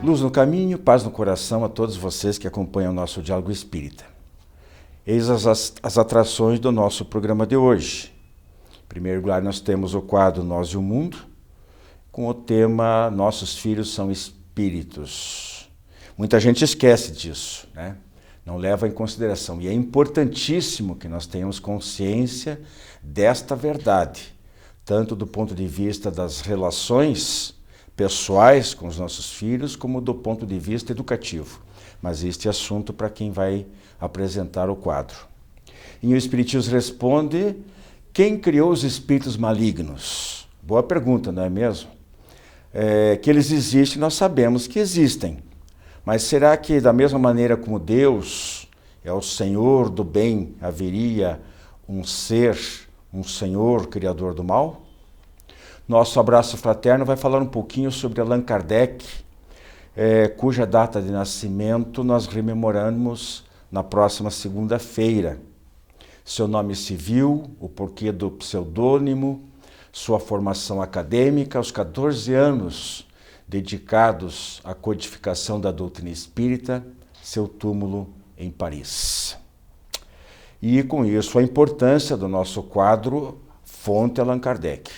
Luz no caminho, paz no coração a todos vocês que acompanham o nosso Diálogo Espírita. Eis as atrações do nosso programa de hoje. Em primeiro lugar, nós temos o quadro Nós e o Mundo, com o tema Nossos Filhos são Espíritos. Muita gente esquece disso, né? Não leva em consideração. E é importantíssimo que nós tenhamos consciência desta verdade, tanto do ponto de vista das relações pessoais com os nossos filhos, como do ponto de vista educativo. Mas este é assunto para quem vai apresentar o quadro. E o Espiritismo responde: quem criou os espíritos malignos? Boa pergunta, não é mesmo? Que eles existem, nós sabemos que existem. Mas será que da mesma maneira como Deus é o Senhor do bem, haveria um ser, um Senhor criador do mal? Nosso abraço fraterno vai falar um pouquinho sobre Allan Kardec, cuja data de nascimento nós rememoramos na próxima segunda-feira. Seu nome civil, o porquê do pseudônimo, sua formação acadêmica, aos 14 anos dedicados à codificação da doutrina espírita, seu túmulo em Paris. E com isso a importância do nosso quadro Fonte Allan Kardec.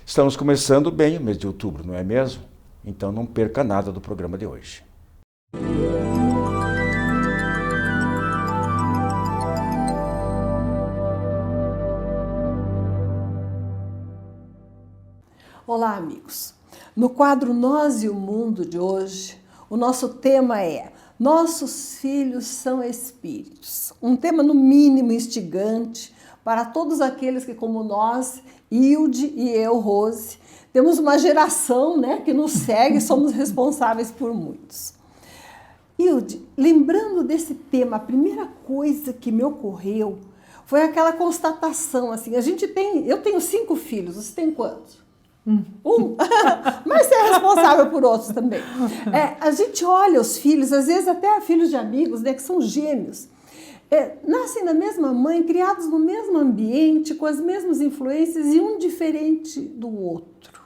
Estamos começando bem o mês de outubro, não é mesmo? Então não perca nada do programa de hoje. Olá, amigos. No quadro Nós e o Mundo de hoje, o nosso tema é Nossos Filhos são Espíritos. Um tema, no mínimo, instigante para todos aqueles que, como nós, Hilde e eu, Rose, temos uma geração, né, que nos segue e somos responsáveis por muitos. Hilde, lembrando desse tema, a primeira coisa que me ocorreu foi aquela constatação, assim, eu tenho 5 filhos, você tem quantos? Um? Mas você é responsável por outros também. A gente olha os filhos, às vezes até filhos de amigos, né, que são gêmeos, nascem da mesma mãe, criados no mesmo ambiente, com as mesmas influências e um diferente do outro.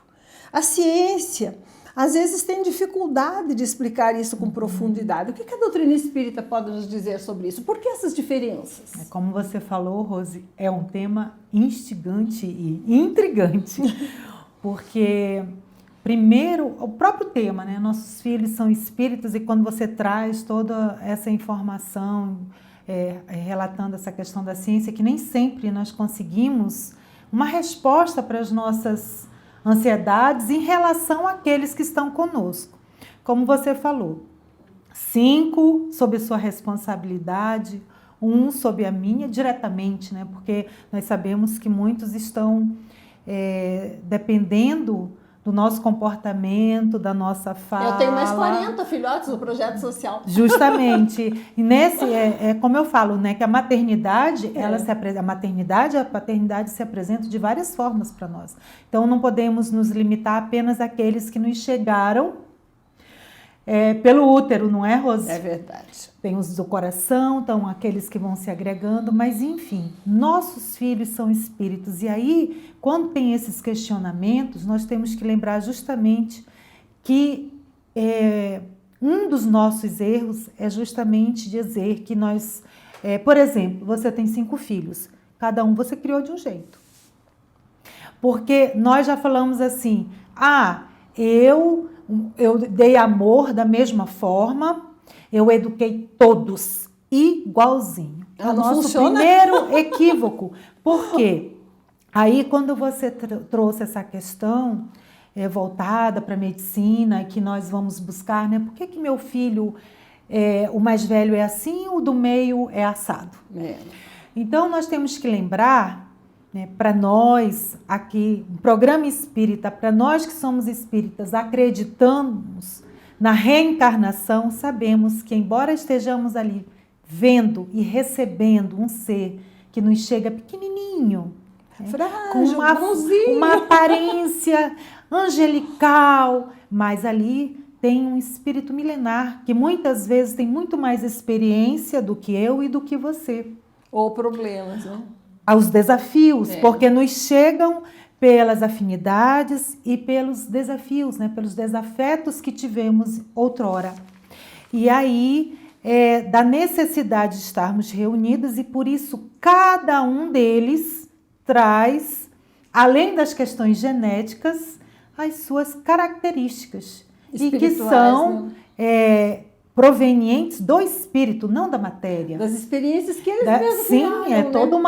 A ciência, às vezes, tem dificuldade de explicar isso com profundidade. O que a doutrina espírita pode nos dizer sobre isso? Por que essas diferenças? Como você falou, Rose, é um tema instigante e intrigante. Porque, primeiro, o próprio tema, né? Nossos filhos são espíritos, e quando você traz toda essa informação, relatando essa questão da ciência, que nem sempre nós conseguimos uma resposta para as nossas ansiedades em relação àqueles que estão conosco. Como você falou, 5 sob sua responsabilidade, 1 sob a minha diretamente, né? Porque nós sabemos que muitos estão dependendo do nosso comportamento, da nossa fala. Eu tenho mais 40 filhotes no projeto social. Justamente. E nesse, como eu falo, né, que a maternidade, a paternidade se apresenta de várias formas para nós. Então não podemos nos limitar apenas àqueles que nos chegaram pelo útero, não é, Rose? É verdade. Tem os do coração, então aqueles que vão se agregando, mas enfim, nossos filhos são espíritos. E aí, quando tem esses questionamentos, nós temos que lembrar justamente que um dos nossos erros é justamente dizer que nós, por exemplo, você tem 5 filhos, cada um você criou de um jeito. Porque nós já falamos assim, eu dei amor da mesma forma, eu eduquei todos igualzinho. É o nosso primeiro equívoco. Por quê? Aí, quando você trouxe essa questão voltada para a medicina, que nós vamos buscar, né? Por que meu filho, o mais velho é assim, o do meio é assado? Então, nós temos que lembrar, né, para nós aqui, um programa espírita, para nós que somos espíritas, acreditamos na reencarnação, sabemos que, embora estejamos ali vendo e recebendo um ser que nos chega pequenininho, frágil, com uma aparência angelical, mas ali tem um espírito milenar que muitas vezes tem muito mais experiência do que eu e do que você. Ou problemas, né? Aos desafios, porque nos chegam pelas afinidades e pelos desafios, né? Pelos desafetos que tivemos outrora. E aí, da necessidade de estarmos reunidos, e por isso cada um deles traz, além das questões genéticas, as suas características, e que são provenientes do espírito, não da matéria. Das experiências que eles mesmos criaram. Sim, é todo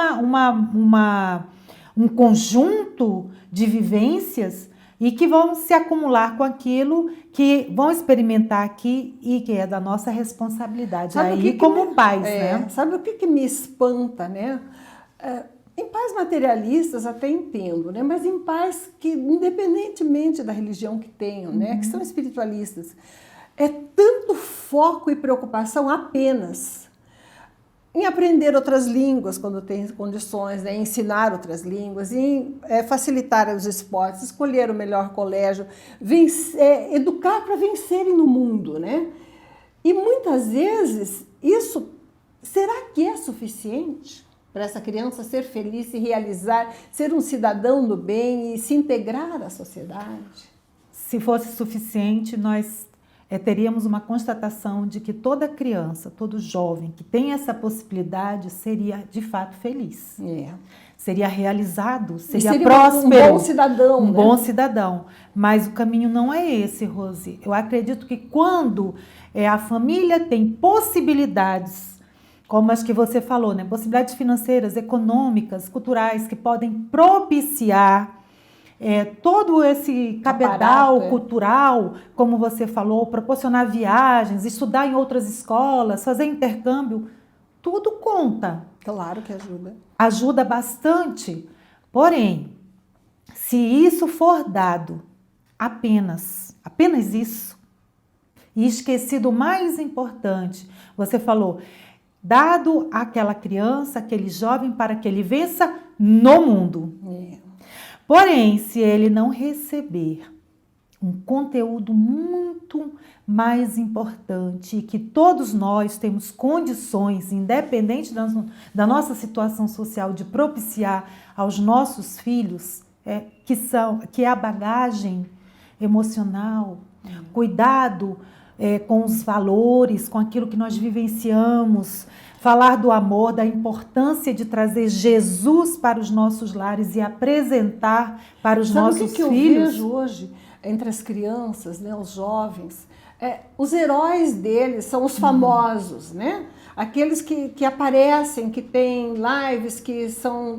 um conjunto de vivências e que vão se acumular com aquilo que vão experimentar aqui e que é da nossa responsabilidade. Sabe aí como pais, né? Sabe o que me espanta, né? Em pais materialistas até entendo, né? Mas em pais que, independentemente da religião que tenham, né? Que são espiritualistas, é tanto foco e preocupação apenas em aprender outras línguas quando tem condições, né? Em ensinar outras línguas, em facilitar os esportes, escolher o melhor colégio, educar para vencerem no mundo, né? E muitas vezes isso, será que é suficiente para essa criança ser feliz, se realizar, ser um cidadão do bem e se integrar à sociedade? Se fosse suficiente, nós teríamos uma constatação de que toda criança, todo jovem que tem essa possibilidade seria de fato feliz. Seria realizado, seria próspero. Um bom cidadão. Um bom cidadão. Mas o caminho não é esse, Rose. Eu acredito que quando a família tem possibilidades, como as que você falou, né? Possibilidades financeiras, econômicas, culturais, que podem propiciar todo esse cabedal cultural, como você falou, proporcionar viagens, estudar em outras escolas, fazer intercâmbio, tudo conta. Claro que ajuda. Ajuda bastante. Porém, se isso for dado apenas isso, e esquecido o mais importante, você falou, dado àquela criança, aquele jovem, para que ele vença no mundo. Porém, se ele não receber um conteúdo muito mais importante, que todos nós temos condições, independente da nossa situação social, de propiciar aos nossos filhos, que é a bagagem emocional, cuidado com os valores, com aquilo que nós vivenciamos, falar do amor, da importância de trazer Jesus para os nossos lares e apresentar para os nossos filhos. Sabe o que eu vejo hoje entre as crianças, né, os jovens? Os heróis deles são os famosos, né? Aqueles que aparecem, que têm lives, que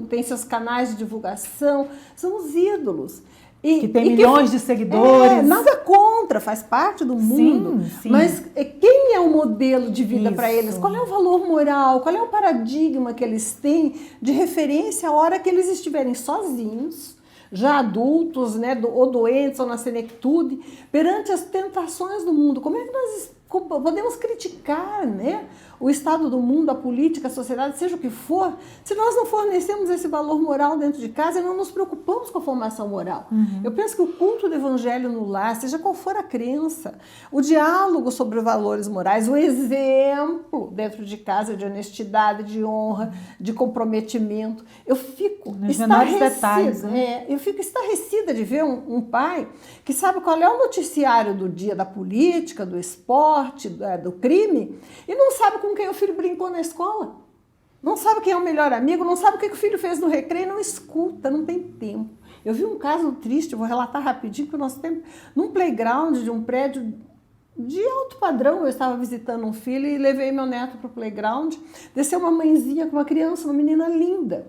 têm seus canais de divulgação, são os ídolos. Que tem milhões de seguidores. Nada contra, faz parte do mundo. Sim. Mas quem é o modelo de vida para eles? Qual é o valor moral? Qual é o paradigma que eles têm de referência a hora que eles estiverem sozinhos, já adultos, né, ou doentes, ou na senectude, perante as tentações do mundo? Como é que nós podemos criticar, né, o estado do mundo, a política, a sociedade, seja o que for, se nós não fornecemos esse valor moral dentro de casa e não nos preocupamos com a formação moral? Eu penso que o culto do evangelho no lar, seja qual for a crença, o diálogo sobre valores morais, o exemplo dentro de casa de honestidade, de honra, de comprometimento, eu fico estarrecida, eu fico estarrecida de ver um pai que sabe qual é o noticiário do dia da política, do esporte, do crime, e não sabe com quem o filho brincou na escola. Não sabe quem é o melhor amigo, não sabe o que o filho fez no recreio, não escuta, não tem tempo. Eu vi um caso triste, vou relatar rapidinho, que o nosso tempo, num playground de um prédio de alto padrão, eu estava visitando um filho e levei meu neto para o playground, desceu uma mãezinha com uma criança, uma menina linda.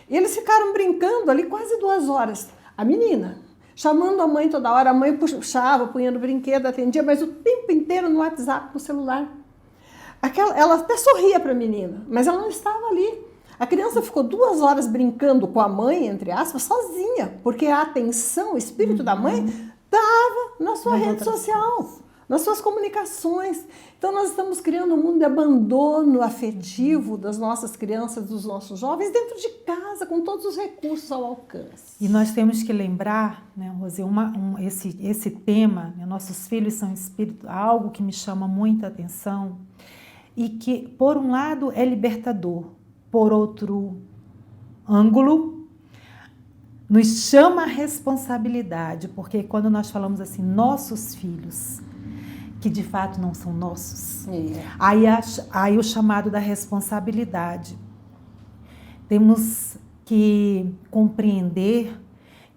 E eles ficaram brincando ali quase 2 horas. A menina, chamando a mãe toda hora, a mãe puxava, punhando brinquedo, atendia, mas o tempo inteiro no WhatsApp, no celular. Ela até sorria para a menina, mas ela não estava ali. A criança ficou 2 horas brincando com a mãe, entre aspas, sozinha, porque a atenção, o espírito da mãe estava na sua rede social, nas suas comunicações. Então nós estamos criando um mundo de abandono afetivo das nossas crianças, dos nossos jovens, dentro de casa, com todos os recursos ao alcance. E nós temos que lembrar, né, Rose, esse tema, né, nossos filhos são espíritos, algo que me chama muita atenção, e que, por um lado, é libertador, por outro ângulo, nos chama a responsabilidade, porque quando nós falamos assim, nossos filhos, que de fato não são nossos, aí o chamado da responsabilidade. Temos que compreender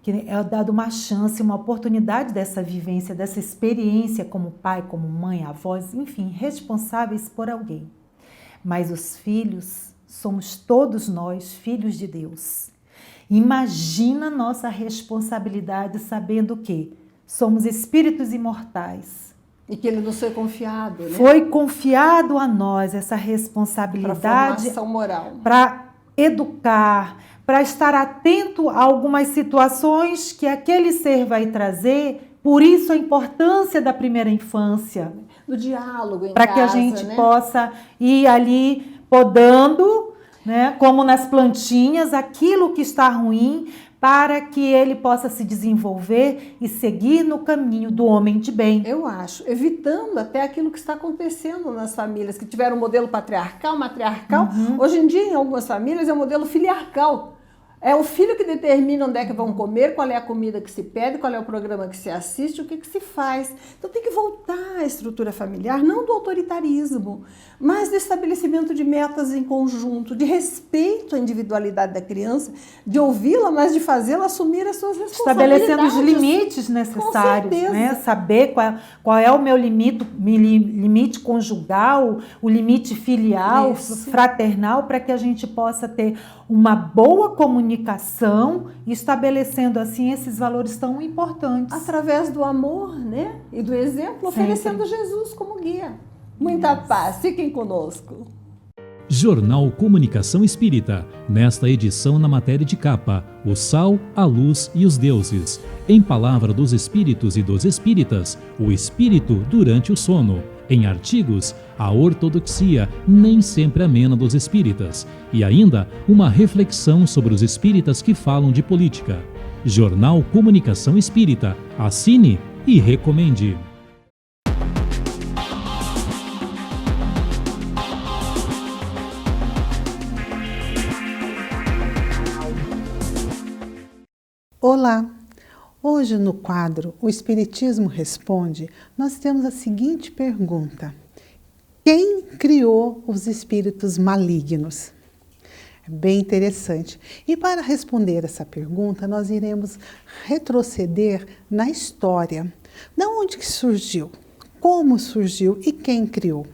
que é dado uma chance, uma oportunidade dessa vivência, dessa experiência como pai, como mãe, avós, enfim, responsáveis por alguém. Mas os filhos, somos todos nós, filhos de Deus. Imagina nossa responsabilidade sabendo que somos espíritos imortais. E que ele nos foi confiado, né? Foi confiado a nós essa responsabilidade. Para formação moral. Para educar, para estar atento a algumas situações que aquele ser vai trazer. Por isso a importância da primeira infância. Do diálogo em casa, para que a gente né? possa ir ali podando, né, como nas plantinhas, aquilo que está ruim, para que ele possa se desenvolver e seguir no caminho do homem de bem. Eu acho, evitando até aquilo que está acontecendo nas famílias que tiveram um modelo patriarcal, matriarcal. Hoje em dia, em algumas famílias, é um modelo filiarcal. É o filho que determina onde é que vão comer, qual é a comida que se pede, qual é o programa que se assiste, o que se faz. Então tem que voltar à estrutura familiar, não do autoritarismo, mas do estabelecimento de metas em conjunto, de respeito à individualidade da criança, de ouvi-la, mas de fazê-la assumir as suas responsabilidades. Estabelecendo os limites necessários, né? Saber qual é o meu limite conjugal, o limite filial, fraternal, para que a gente possa ter uma boa comunicação, estabelecendo assim esses valores tão importantes. Através do amor, né? E do exemplo, oferecendo Jesus como guia. Muita paz, fiquem conosco. Jornal Comunicação Espírita, nesta edição na matéria de capa, o sal, a luz e os deuses. Em Palavra dos Espíritos e dos Espíritas, o espírito durante o sono. Em artigos, a ortodoxia nem sempre amena dos espíritas. E ainda, uma reflexão sobre os espíritas que falam de política. Jornal Comunicação Espírita. Assine e recomende. Olá! Hoje no quadro O Espiritismo Responde, nós temos a seguinte pergunta: quem criou os espíritos malignos? É bem interessante. E para responder essa pergunta, nós iremos retroceder na história. De onde que surgiu? Como surgiu e quem criou?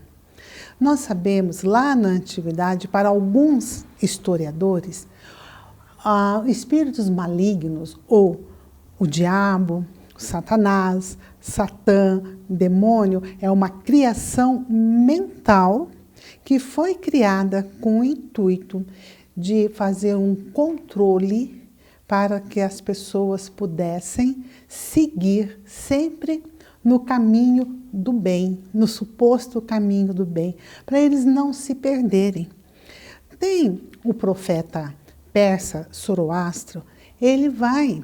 Nós sabemos, lá na antiguidade, para alguns historiadores, espíritos malignos, ou o diabo, o Satanás, Satã, demônio, é uma criação mental que foi criada com o intuito de fazer um controle para que as pessoas pudessem seguir sempre no caminho do bem, no suposto caminho do bem, para eles não se perderem. Tem o profeta persa Zoroastro, ele vai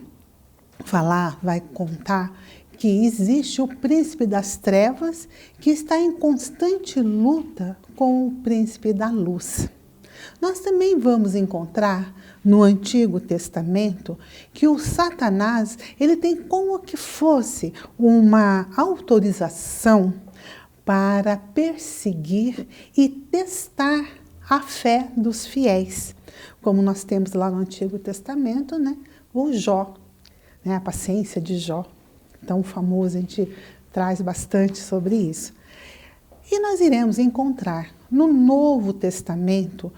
contar que existe o príncipe das trevas que está em constante luta com o príncipe da luz. Nós também vamos encontrar no Antigo Testamento que o Satanás, ele tem como que fosse uma autorização para perseguir e testar a fé dos fiéis. Como nós temos lá no Antigo Testamento, né, o Jó, né, a paciência de Jó, tão famoso, a gente traz bastante sobre isso. E nós iremos encontrar no Novo Testamento,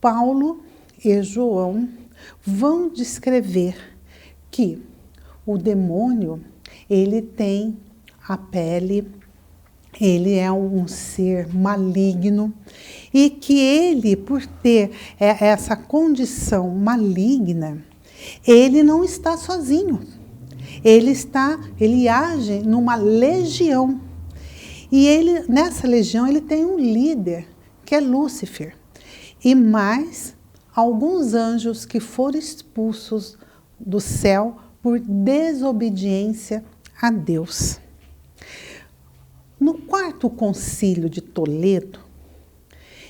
Paulo e João vão descrever que o demônio, ele tem a pele, ele é um ser maligno e que ele, por ter essa condição maligna, ele não está sozinho. Ele age numa legião. E nessa legião ele tem um líder, que é Lúcifer. E mais alguns anjos que foram expulsos do céu por desobediência a Deus. No quarto concílio de Toledo,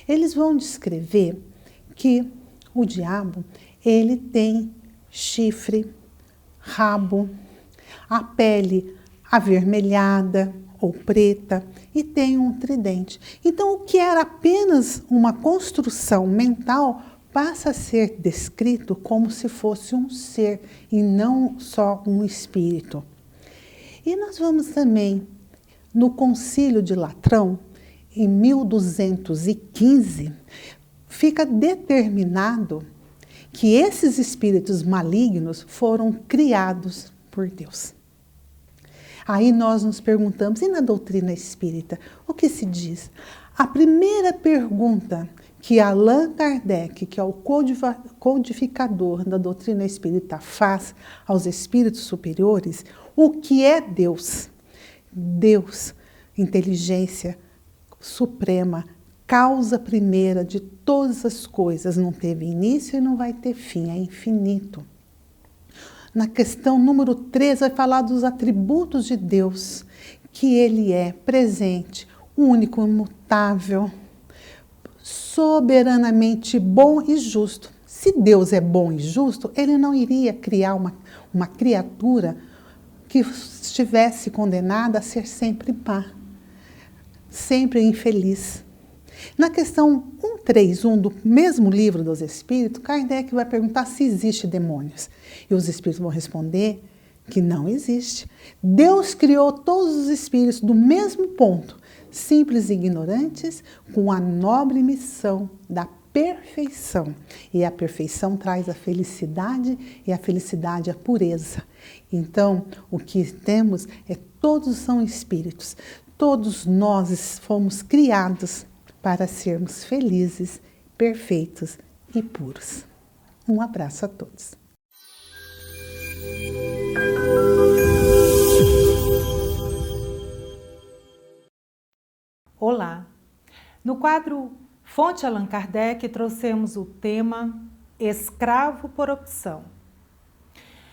eles vão descrever que o diabo, ele tem chifre, rabo, a pele avermelhada ou preta e tem um tridente. Então, o que era apenas uma construção mental passa a ser descrito como se fosse um ser e não só um espírito. E nós vamos também, no Concílio de Latrão, em 1215, fica determinado que esses espíritos malignos foram criados por Deus. Aí nós nos perguntamos, e na doutrina espírita, o que se diz? A primeira pergunta que Allan Kardec, que é o codificador da doutrina espírita, faz aos espíritos superiores, o que é Deus? Deus, inteligência suprema, causa primeira de todas as coisas, não teve início e não vai ter fim, é infinito. Na questão número 3 vai falar dos atributos de Deus, que ele é presente, único, imutável, soberanamente bom e justo. Se Deus é bom e justo, ele não iria criar uma criatura que estivesse condenada a ser sempre má, sempre infeliz. Na questão 131 do mesmo livro dos Espíritos, Kardec vai perguntar se existe demônios. E os Espíritos vão responder que não existe. Deus criou todos os Espíritos do mesmo ponto, simples e ignorantes, com a nobre missão da perfeição. E a perfeição traz a felicidade e a felicidade a pureza. Então, o que temos é todos são espíritos. Todos nós fomos criados para sermos felizes, perfeitos e puros. Um abraço a todos. Olá! No quadro Fonte Allan Kardec trouxemos o tema Escravo por opção.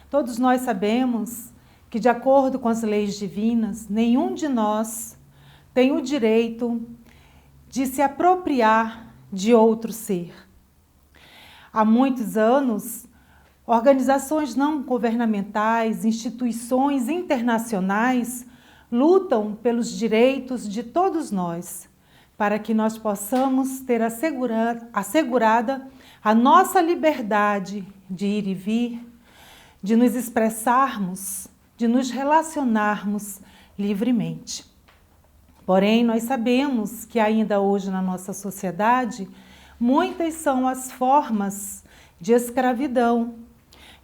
Todos nós sabemos que, de acordo com as leis divinas, nenhum de nós tem o direito de se apropriar de outro ser. Há muitos anos, organizações não governamentais, instituições internacionais lutam pelos direitos de todos nós, para que nós possamos ter assegurada a nossa liberdade de ir e vir, de nos expressarmos, de nos relacionarmos livremente. Porém, nós sabemos que ainda hoje na nossa sociedade, muitas são as formas de escravidão.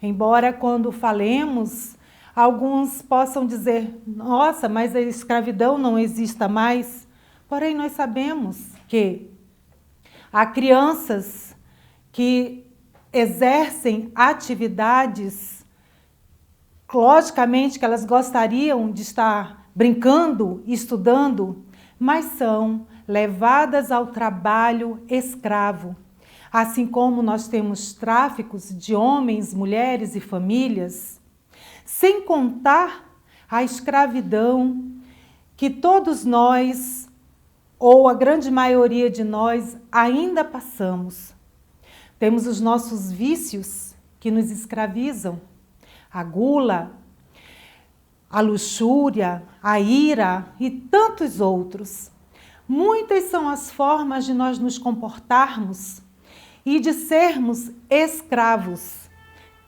Embora quando falemos, alguns possam dizer, nossa, mas a escravidão não exista mais. Porém, nós sabemos que há crianças que exercem atividades, logicamente que elas gostariam de estar brincando, estudando, mas são levadas ao trabalho escravo. Assim como nós temos tráficos de homens, mulheres e famílias, sem contar a escravidão que todos nós, ou a grande maioria de nós, ainda passamos. Temos os nossos vícios que nos escravizam, a gula, a luxúria, a ira e tantos outros. Muitas são as formas de nós nos comportarmos e de sermos escravos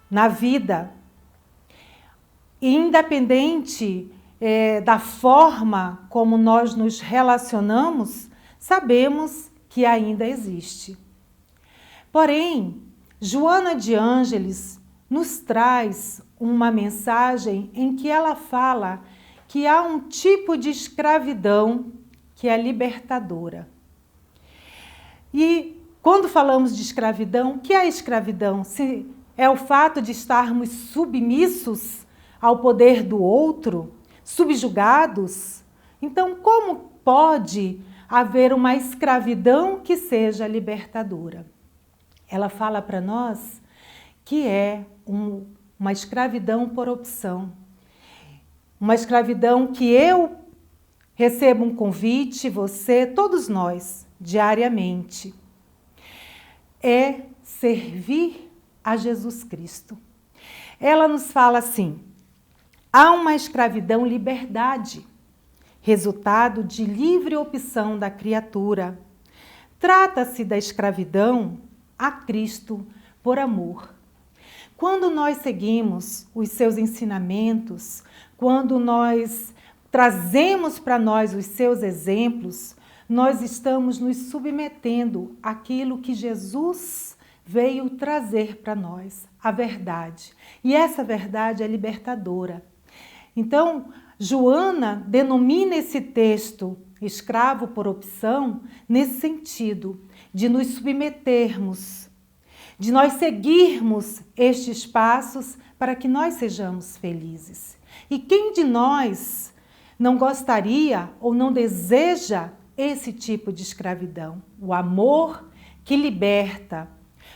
na vida. Independente da forma como nós nos relacionamos, sabemos que ainda existe. Porém, Joana de Ângeles nos traz uma mensagem em que ela fala que há um tipo de escravidão que é libertadora. E quando falamos de escravidão, o que é escravidão? Se é o fato de estarmos submissos ao poder do outro, subjugados? Então, como pode haver uma escravidão que seja libertadora? Ela fala para nós que é uma escravidão por opção. Uma escravidão que eu recebo um convite, você, todos nós, diariamente. É servir a Jesus Cristo. ela nos fala assim: há uma escravidão-liberdade, resultado de livre opção da criatura. Trata-se da escravidão a Cristo por amor. Quando nós seguimos os seus ensinamentos, quando nós trazemos para nós os seus exemplos, nós estamos nos submetendo àquilo que Jesus veio trazer para nós, a verdade. E essa verdade é libertadora. Então, Joana denomina esse texto escravo por opção nesse sentido, de nos submetermos, de nós seguirmos estes passos para que nós sejamos felizes. E quem de nós não gostaria ou não deseja esse tipo de escravidão? O amor que liberta,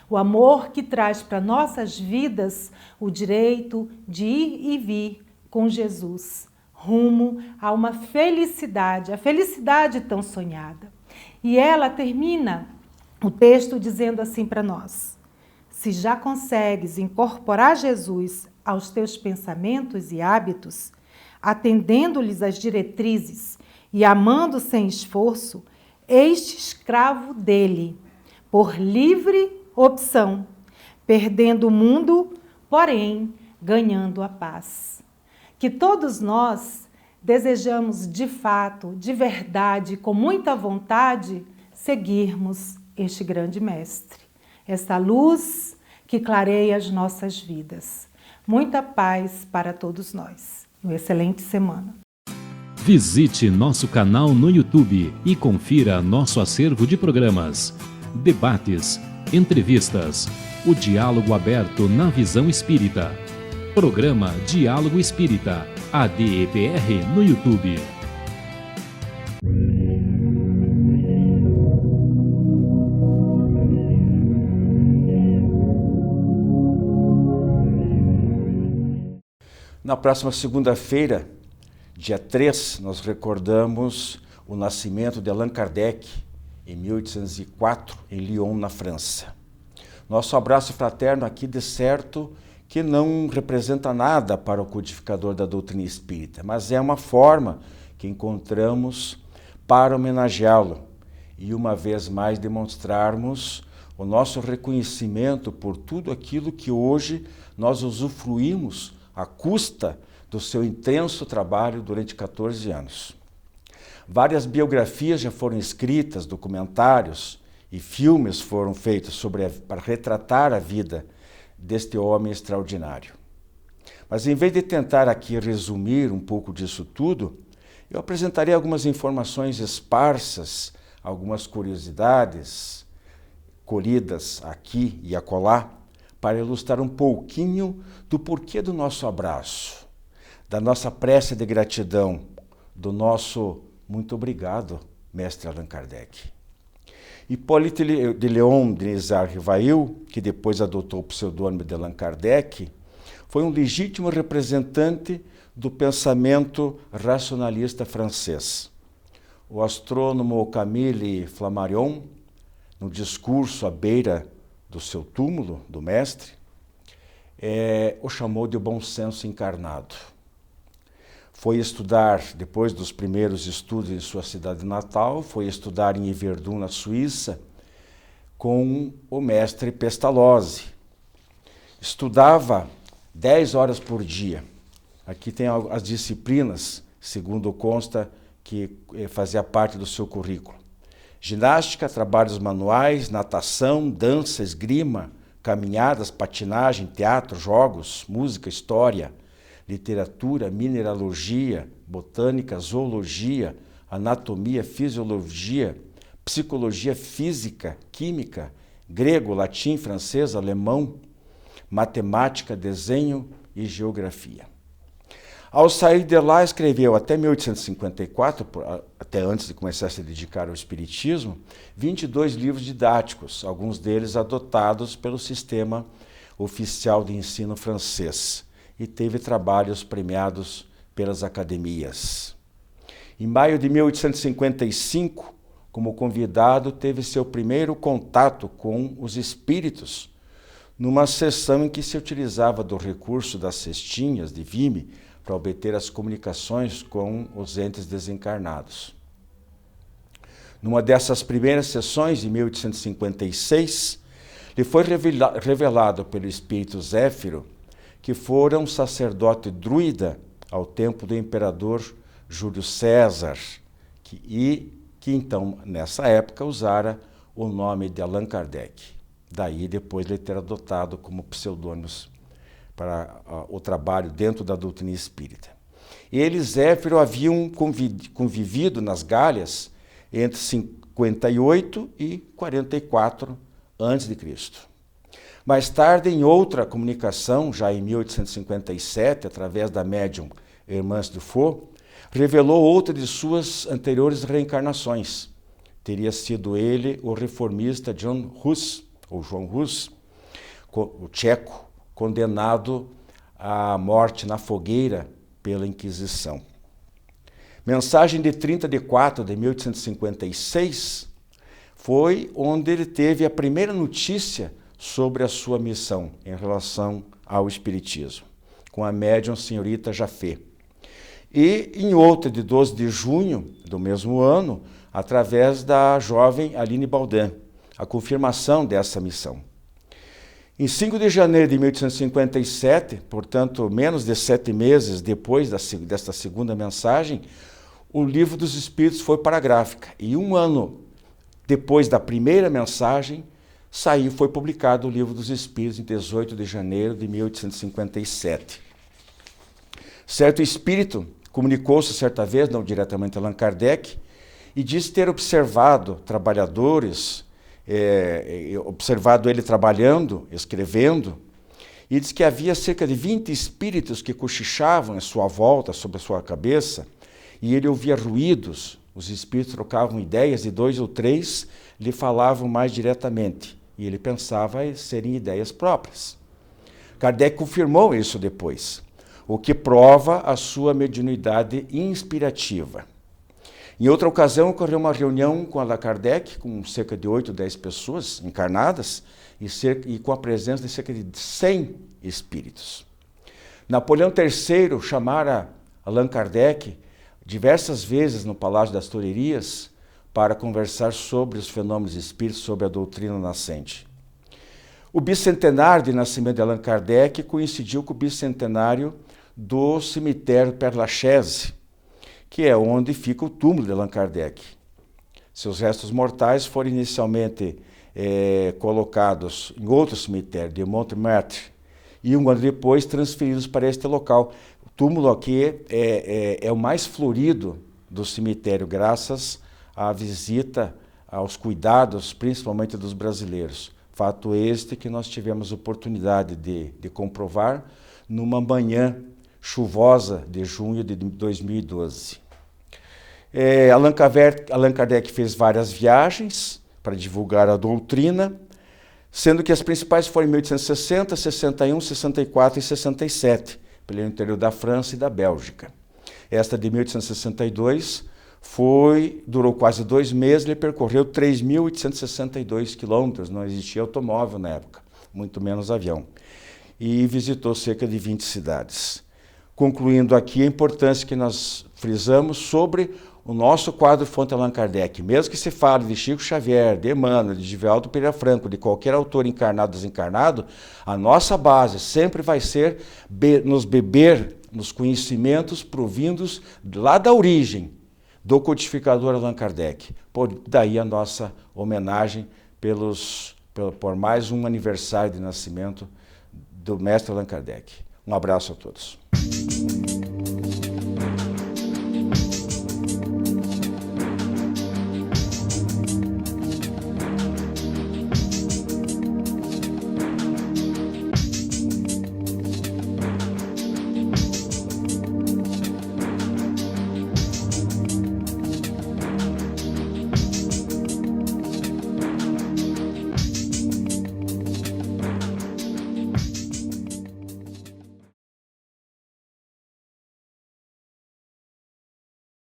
o amor que traz para nossas vidas o direito de ir e vir com Jesus, rumo a uma felicidade, a felicidade tão sonhada. E ela termina o texto dizendo assim para nós: se já consegues incorporar Jesus aos teus pensamentos e hábitos, atendendo-lhes às diretrizes e amando sem esforço, este escravo dele, por livre opção, perdendo o mundo, porém ganhando a paz. Que todos nós desejamos de fato, de verdade, com muita vontade, seguirmos este grande mestre, esta luz que clareia as nossas vidas. Muita paz para todos nós. Uma excelente semana. Visite nosso canal no YouTube e confira nosso acervo de programas, debates, entrevistas, o diálogo aberto na visão espírita. Programa Diálogo Espírita, ADEPR no YouTube. Na próxima segunda-feira, dia 3, nós recordamos o nascimento de Allan Kardec, em 1804, em Lyon, na França. Nosso abraço fraterno aqui, de certo, que não representa nada para o codificador da doutrina espírita, mas é uma forma que encontramos para homenageá-lo e, uma vez mais, demonstrarmos o nosso reconhecimento por tudo aquilo que hoje nós usufruímos à custa do seu intenso trabalho durante 14 anos. Várias biografias já foram escritas, documentários e filmes foram feitos para retratar a vida deste homem extraordinário. Mas em vez de tentar aqui resumir um pouco disso tudo, eu apresentarei algumas informações esparsas, algumas curiosidades colhidas aqui e acolá, para ilustrar um pouquinho do porquê do nosso abraço, da nossa prece de gratidão, do nosso muito obrigado, mestre Allan Kardec. Hippolyte de Leon Denis Rivail, que depois adotou o pseudônimo de Allan Kardec, foi um legítimo representante do pensamento racionalista francês. O astrônomo Camille Flammarion, no discurso à beira do seu túmulo, do mestre, o chamou de bom senso encarnado. Foi estudar, depois dos primeiros estudos em sua cidade natal, foi estudar em Yverdun, na Suíça, com o mestre Pestalozzi. Estudava 10 horas por dia. Aqui tem as disciplinas, segundo consta, que fazia parte do seu currículo. Ginástica, trabalhos manuais, natação, dança, esgrima, caminhadas, patinagem, teatro, jogos, música, história, literatura, mineralogia, botânica, zoologia, anatomia, fisiologia, psicologia física, química, grego, latim, francês, alemão, matemática, desenho e geografia. Ao sair de lá, escreveu até 1854, até antes de começar a se dedicar ao espiritismo, 22 livros didáticos, alguns deles adotados pelo sistema oficial de ensino francês, e teve trabalhos premiados pelas academias. Em maio de 1855, como convidado, teve seu primeiro contato com os espíritos numa sessão em que se utilizava do recurso das cestinhas de vime para obter as comunicações com os entes desencarnados. Numa dessas primeiras sessões, em 1856, lhe foi revelado pelo espírito Zéfiro que fora um sacerdote druida ao tempo do imperador Júlio César, que então, nessa época, usara o nome de Allan Kardec. Daí, depois, ele ter adotado como pseudônimos para o trabalho dentro da doutrina espírita. Ele e Zéfiro haviam convivido nas Gálias entre 58 e 44 a.C. Mais tarde, em outra comunicação, já em 1857, através da médium Hermance Dufour, revelou outra de suas anteriores reencarnações. Teria sido ele o reformista João Hus, o tcheco, condenado à morte na fogueira pela Inquisição. Mensagem de 30 de 4 de 1856 foi onde ele teve a primeira notícia sobre a sua missão em relação ao espiritismo, com a médium senhorita Jafé. E em outra, de 12 de junho do mesmo ano, através da jovem Aline Baudin, a confirmação dessa missão. Em 5 de janeiro de 1857, portanto, menos de 7 meses depois desta segunda mensagem, o Livro dos Espíritos foi para a gráfica. E um ano depois da primeira mensagem, foi publicado o Livro dos Espíritos, em 18 de janeiro de 1857. Certo espírito comunicou-se certa vez, não diretamente a Allan Kardec, e disse ter observado trabalhadores, observado ele trabalhando, escrevendo, e diz que havia cerca de 20 espíritos que cochichavam em sua volta, sobre a sua cabeça, e ele ouvia ruídos. Os espíritos trocavam ideias e 2 ou 3 lhe falavam mais diretamente, e ele pensava serem ideias próprias. Kardec confirmou isso depois, o que prova a sua mediunidade inspirativa. Em outra ocasião, ocorreu uma reunião com Allan Kardec, com cerca de 8 ou 10 pessoas encarnadas, e com a presença de cerca de 100 espíritos. Napoleão III chamara Allan Kardec diversas vezes no Palácio das Tulherias para conversar sobre os fenômenos espíritos, sobre a doutrina nascente. O bicentenário de nascimento de Allan Kardec coincidiu com o bicentenário do cemitério Père Lachaise, que é onde fica o túmulo de Allan Kardec. Seus restos mortais foram inicialmente colocados em outro cemitério, de Montmartre, e um ano depois transferidos para este local. O túmulo aqui é o mais florido do cemitério, graças à visita, aos cuidados, principalmente dos brasileiros. Fato este que nós tivemos oportunidade de comprovar numa manhã chuvosa de junho de 2012. Allan Kardec fez várias viagens para divulgar a doutrina, sendo que as principais foram em 1860, 61, 64 e 67, pelo interior da França e da Bélgica. Esta de 1862 durou quase 2 meses, ele percorreu 3.862 quilômetros, não existia automóvel na época, muito menos avião, e visitou cerca de 20 cidades. Concluindo aqui a importância que nós frisamos sobre o nosso quadro Fonte Allan Kardec. Mesmo que se fale de Chico Xavier, de Emmanuel, de Divaldo Pereira Franco, de qualquer autor encarnado ou desencarnado, a nossa base sempre vai ser nos beber nos conhecimentos provindos lá da origem do codificador Allan Kardec. Daí a nossa homenagem por mais um aniversário de nascimento do mestre Allan Kardec. Um abraço a todos.